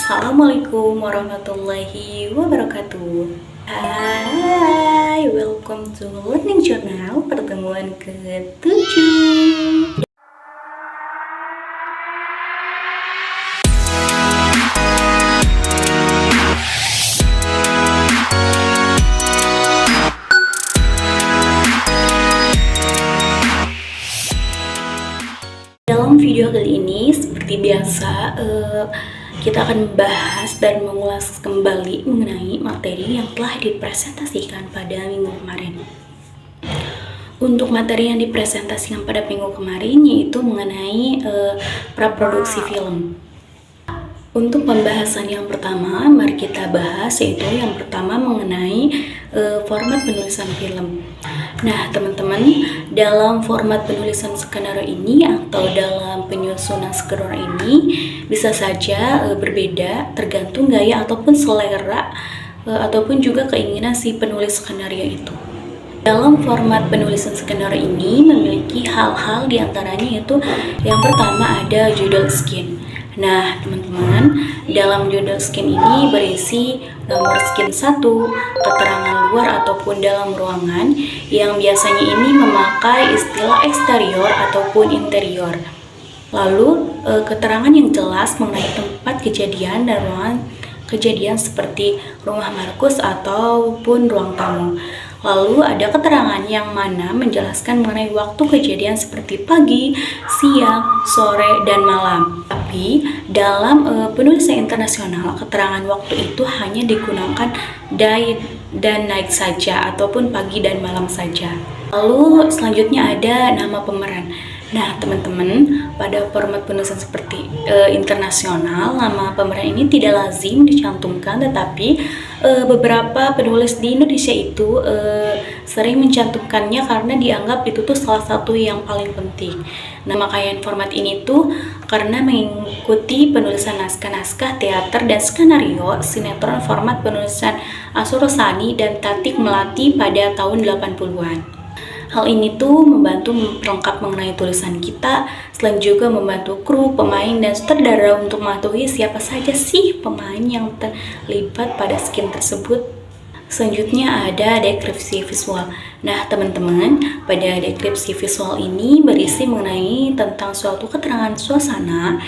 Assalamualaikum warahmatullahi wabarakatuh. Hai, welcome to Learning Journal pertemuan ke-7. Dalam video kali ini, seperti biasa, kita akan membahas dan mengulas kembali mengenai materi yang telah dipresentasikan pada minggu kemarin. Untuk materi yang dipresentasikan pada minggu kemarin yaitu mengenai praproduksi film. Untuk pembahasan yang pertama, mari kita bahas yaitu yang pertama mengenai format penulisan film. Nah, teman-teman, dalam format penulisan skenario ini atau dalam penyusunan skenario ini bisa saja berbeda tergantung gaya ataupun selera ataupun juga keinginan si penulis skenario itu. Dalam format penulisan skenario ini memiliki hal-hal diantaranya yaitu yang pertama ada judul skin. Nah, teman-teman, dalam judul skin ini berisi nomor skin 1, keterangan luar ataupun dalam ruangan yang biasanya ini memakai istilah eksterior ataupun interior. Lalu, keterangan yang jelas mengenai tempat kejadian dan ruangan kejadian seperti rumah Markus ataupun ruang tamu. Lalu ada keterangan yang mana menjelaskan mengenai waktu kejadian seperti pagi, siang, sore, dan malam. Tapi dalam penulisan internasional, keterangan waktu itu hanya digunakan day dan night saja ataupun pagi dan malam saja. Lalu selanjutnya ada nama pemeran. Nah, teman-teman, pada format penulisan seperti internasional, nama pemeran ini tidak lazim dicantumkan, tetapi beberapa penulis di Indonesia itu sering mencantumkannya karena dianggap itu tuh salah satu yang paling penting. Nah, makanya format ini tuh karena mengikuti penulisan naskah-naskah teater dan skenario sinetron format penulisan Asur Rosani dan Tatik Melati pada tahun 80-an. Hal ini tuh membantu memperlengkap mengenai tulisan kita, selain juga membantu kru, pemain, dan sutradara untuk mengetahui siapa saja sih pemain yang terlibat pada skin tersebut. Selanjutnya ada deskripsi visual. Nah, teman-teman, pada deskripsi visual ini berisi mengenai tentang suatu keterangan suasana,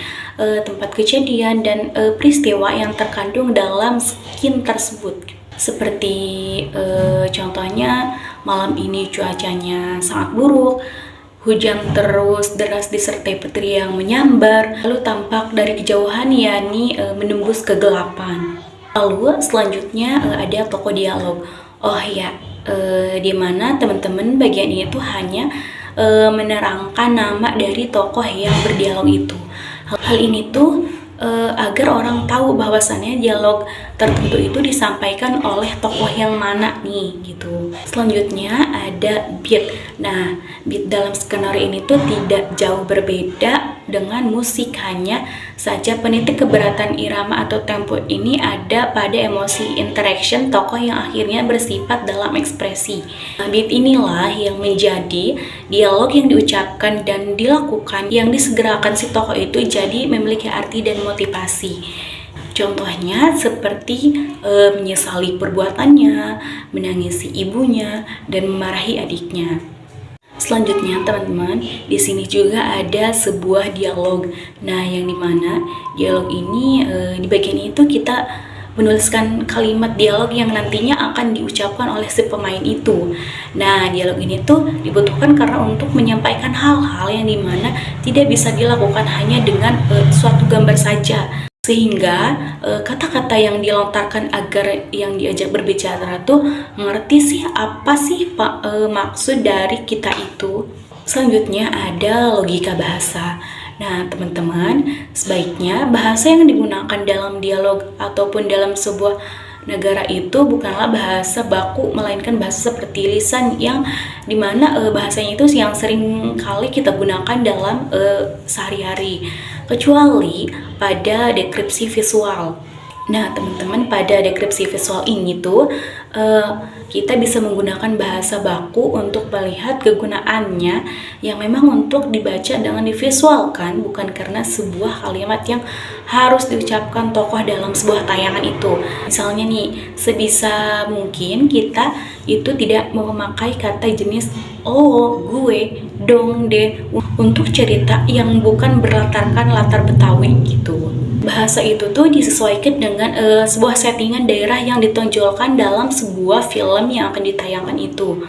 tempat kejadian, dan peristiwa yang terkandung dalam skin tersebut. Seperti contohnya malam ini cuacanya sangat buruk, hujan terus deras disertai petir yang menyambar, lalu tampak dari kejauhan yakni menembus kegelapan. Lalu selanjutnya ada tokoh dialog. Oh ya, di mana teman-teman bagian ini tuh hanya menerangkan nama dari tokoh yang berdialog itu. Hal ini tuh agar orang tahu bahwasannya dialog tertentu itu disampaikan oleh tokoh yang mana nih gitu. Selanjutnya ada beat. Nah, beat dalam skenario ini tuh tidak jauh berbeda dengan musik, hanya saja penitik keberatan irama atau tempo ini ada pada emosi interaction tokoh yang akhirnya bersifat dalam ekspresi. Nah, beat inilah yang menjadi dialog yang diucapkan dan dilakukan yang disegerakan si tokoh itu jadi memiliki arti dan motivasi. Contohnya seperti menyesali perbuatannya, menangisi ibunya, dan memarahi adiknya. Selanjutnya, teman-teman, di sini juga ada sebuah dialog. Nah, yang dimana dialog ini di bagian itu kita menuliskan kalimat dialog yang nantinya akan diucapkan oleh si pemain itu. Nah, dialog ini tuh dibutuhkan karena untuk menyampaikan hal-hal yang dimana tidak bisa dilakukan hanya dengan suatu gambar saja. Sehingga kata-kata yang dilontarkan agar yang diajak berbicara tuh ngerti sih apa sih maksud dari kita itu. Selanjutnya ada logika bahasa. Nah, teman-teman, sebaiknya bahasa yang digunakan dalam dialog ataupun dalam sebuah negara itu bukanlah bahasa baku, melainkan bahasa seperti lisan yang dimana bahasanya itu yang sering kali kita gunakan dalam sehari-hari, kecuali pada deskripsi visual. Nah, teman-teman, pada deskripsi visual ini tuh kita bisa menggunakan bahasa baku untuk melihat kegunaannya yang memang untuk dibaca dengan divisualkan, bukan karena sebuah kalimat yang harus diucapkan tokoh dalam sebuah tayangan itu. Misalnya nih, sebisa mungkin kita itu tidak memakai kata jenis oh, gue, dong, deh untuk cerita yang bukan berlatarkan latar Betawi gitu. Bahasa itu tuh disesuaikan dengan sebuah settingan daerah yang ditonjolkan dalam sebuah film yang akan ditayangkan itu.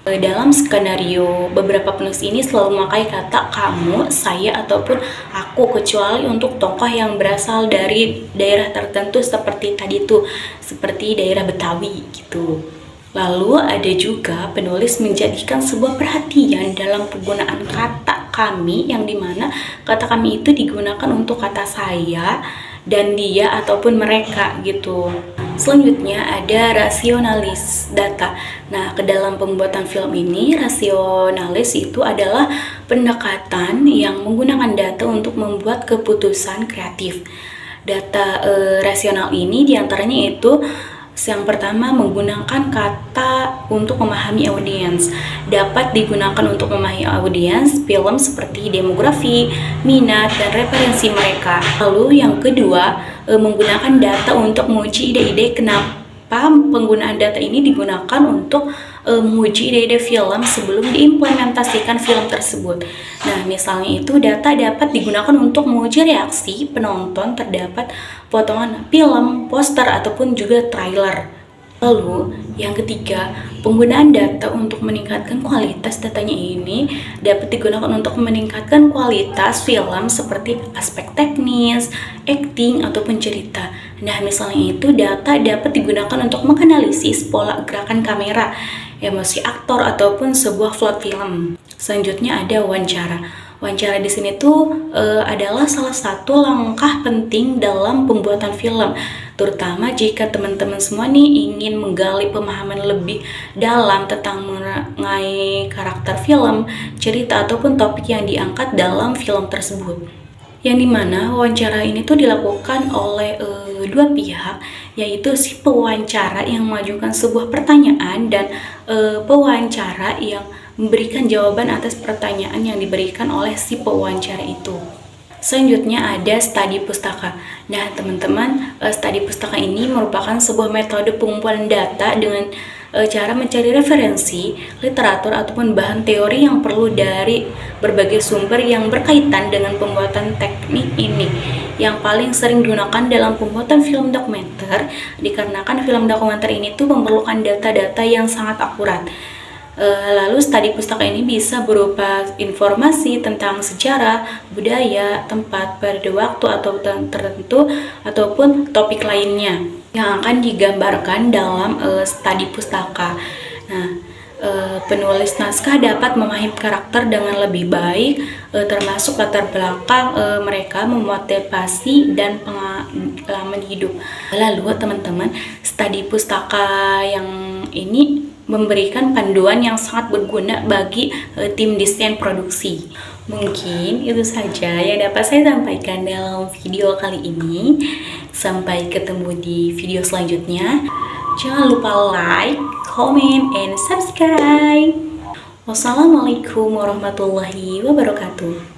Dalam skenario, beberapa penulis ini selalu memakai kata kamu, saya, ataupun aku, kecuali untuk tokoh yang berasal dari daerah tertentu seperti tadi tuh, seperti daerah Betawi gitu. Lalu ada juga penulis menjadikan sebuah perhatian dalam penggunaan kata kami, yang dimana kata kami itu digunakan untuk kata saya dan dia ataupun mereka gitu. Selanjutnya ada rasionalis data. Nah, ke dalam pembuatan film ini, rasionalis itu adalah pendekatan yang menggunakan data untuk membuat keputusan kreatif. Data rasional ini diantaranya itu yang pertama, menggunakan kata untuk memahami audiens. Dapat digunakan untuk memahami audiens film seperti demografi, minat, dan referensi mereka. Lalu yang kedua, menggunakan data untuk menguji ide-ide. Kenapa penggunaan data ini digunakan untuk menguji ide-ide film sebelum diimplementasikan film tersebut. Nah, misalnya itu data dapat digunakan untuk menguji reaksi penonton terdapat potongan film, poster, ataupun juga trailer. Lalu, yang ketiga, penggunaan data untuk meningkatkan kualitas. Datanya ini dapat digunakan untuk meningkatkan kualitas film seperti aspek teknis, acting, ataupun cerita. Nah, misalnya itu data dapat digunakan untuk menganalisis pola gerakan kamera, emosi aktor, ataupun sebuah plot film. Selanjutnya ada wawancara. Wawancara di sini tuh adalah salah satu langkah penting dalam pembuatan film, terutama jika teman-teman semua nih ingin menggali pemahaman lebih dalam tentang mengenai karakter film, cerita, ataupun topik yang diangkat dalam film tersebut. Yang dimana wawancara ini tuh dilakukan oleh dua pihak, yaitu si pewawancara yang mengajukan sebuah pertanyaan dan pewawancara yang memberikan jawaban atas pertanyaan yang diberikan oleh si pewawancara itu. Selanjutnya ada studi pustaka. Nah, teman-teman, studi pustaka ini merupakan sebuah metode pengumpulan data dengan cara mencari referensi, literatur, ataupun bahan teori yang perlu dari berbagai sumber yang berkaitan dengan pembuatan teknik ini. Yang paling sering digunakan dalam pembuatan film dokumenter, dikarenakan film dokumenter ini tuh memerlukan data-data yang sangat akurat. Lalu studi pustaka ini bisa berupa informasi tentang sejarah, budaya, tempat, periode waktu atau tertentu, ataupun topik lainnya yang akan digambarkan dalam studi pustaka. Nah, penulis naskah dapat memahami karakter dengan lebih baik, termasuk latar belakang mereka, memotivasi, dan pengalaman hidup. Lalu teman-teman, studi pustaka yang ini memberikan panduan yang sangat berguna bagi tim desain produksi. Mungkin itu saja yang dapat saya sampaikan dalam video kali ini. Sampai ketemu di video selanjutnya. Jangan lupa like, comment, and subscribe. Wassalamualaikum warahmatullahi wabarakatuh.